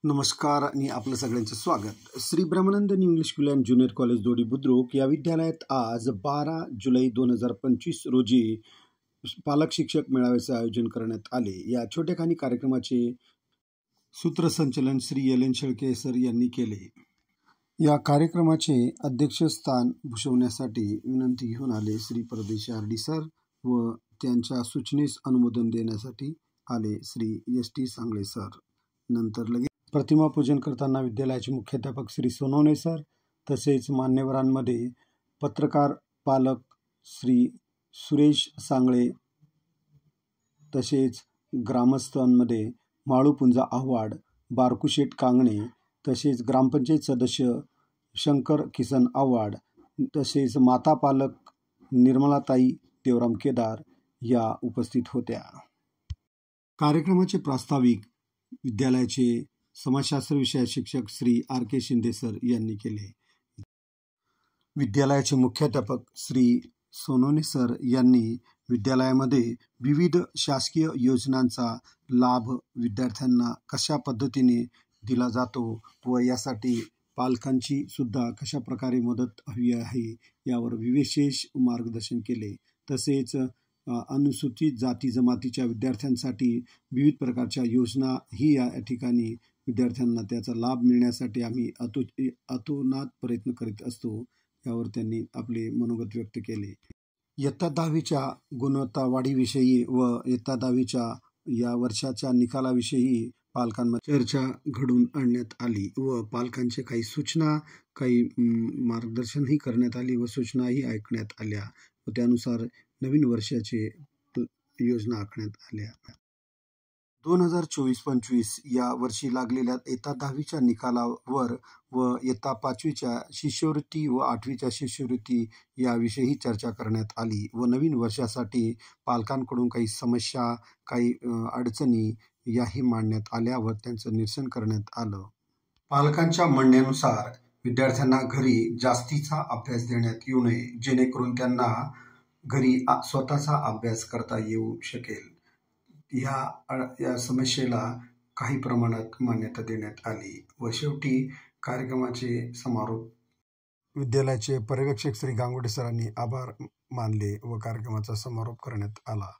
नमस्कार आणि आपलं सगळ्यांचं स्वागत। Shri Brahmanand English school and junior college Dodi Budruk या विद्यालयात आज 12 जुलै 2025 रोजी पालक शिक्षक मेळाव्याचे आयोजन करण्यात आले। या छोटेखानी कार्यक्रमाचे सूत्रसंचालन Shri L N Shelke sir यांनी केले। या कार्यक्रमाचे अध्यक्षस्थान भूषवण्यासाठी विनंती घेऊन आले श्री परदेशी आरडी सर व त्यांच्या सूचनेस अनुमोदन देण्यासाठी आले Shri S T Sangle sir. नंतर लगेच प्रतिमा पूजन करताना विद्यालयाचे मुख्याध्यापक श्री सोनवणे सर तसेच मान्यवरांमध्ये पत्रकार पालक श्री सुरेश सांगळे तसेच ग्रामस्थांमध्ये माळूपुंजा आव्हाड बारकुशेठ कांगणे तसेच ग्रामपंचायत सदस्य शंकर किसन आव्हाड तसेच माता पालक निर्मलाताई देवराम केदार या उपस्थित होत्या। कार्यक्रमाचे प्रास्ताविक विद्यालयाचे समाजशास्त्र विषयाचे शिक्षक श्री आर के शिंदे सर यांनी केले। विद्यालयाचे मुख्याध्यापक श्री सोनवणे सर यांनी विद्यालयामध्ये विविध शासकीय योजनांचा लाभ विद्यार्थ्यांना कशा पद्धतीने दिला जातो व यासाठी पालकांची सुद्धा कशा प्रकारे मदत हवी आहे यावर विशेष मार्गदर्शन केले। तसेच अनुसूचित जाती जमातीच्या विद्यार्थ्यांसाठी विविध प्रकारच्या योजना ही या ठिकाणी विद्यार्थ्यांना त्याचा लाभ मिळण्यासाठी आम्ही अतोनात प्रयत्न करीत असतो यावर त्यांनी आपले मनोगत व्यक्त केले। इयत्ता 10वीच्या गुणवत्ता वाढीविषयी व इयत्ता 10वीच्या या वर्षाच्या निकालाविषयी पालकांमध्ये चर्चा घडून आणण्यात आली व पालकांचे काही सूचना काही मार्गदर्शनही करण्यात आली व सूचनाही ऐकण्यात आल्या व त्यानुसार नवीन वर्षाचे योजना आखण्यात आल्या। 2024-25 या वर्षी लागलेल्या इयत्ता 10वीच्या निकालावर व इयत्ता 5वीच्या शिष्यवृत्ती व 8वीच्या शिष्यवृत्ती याविषयी चर्चा करण्यात आली व नवीन वर्षासाठी पालकांकडून काही समस्या काही अडचणी याही मांडण्यात आल्या व त्यांचं निरसन करण्यात आलं। पालकांच्या म्हणण्यानुसार विद्यार्थ्यांना घरी जास्तीचा अभ्यास देण्यात येऊ नये जेणेकरून त्यांना घरी स्वतःचा अभ्यास करता येऊ शकेल। या समस्येला काही प्रमाणात मान्यता देण्यात आली व शेवटी कार्यक्रमाचे समारोप विद्यालयाचे पर्यवेक्षक श्री गांगुडे सरांनी आभार मानले व कार्यक्रमाचा समारोप करण्यात आला।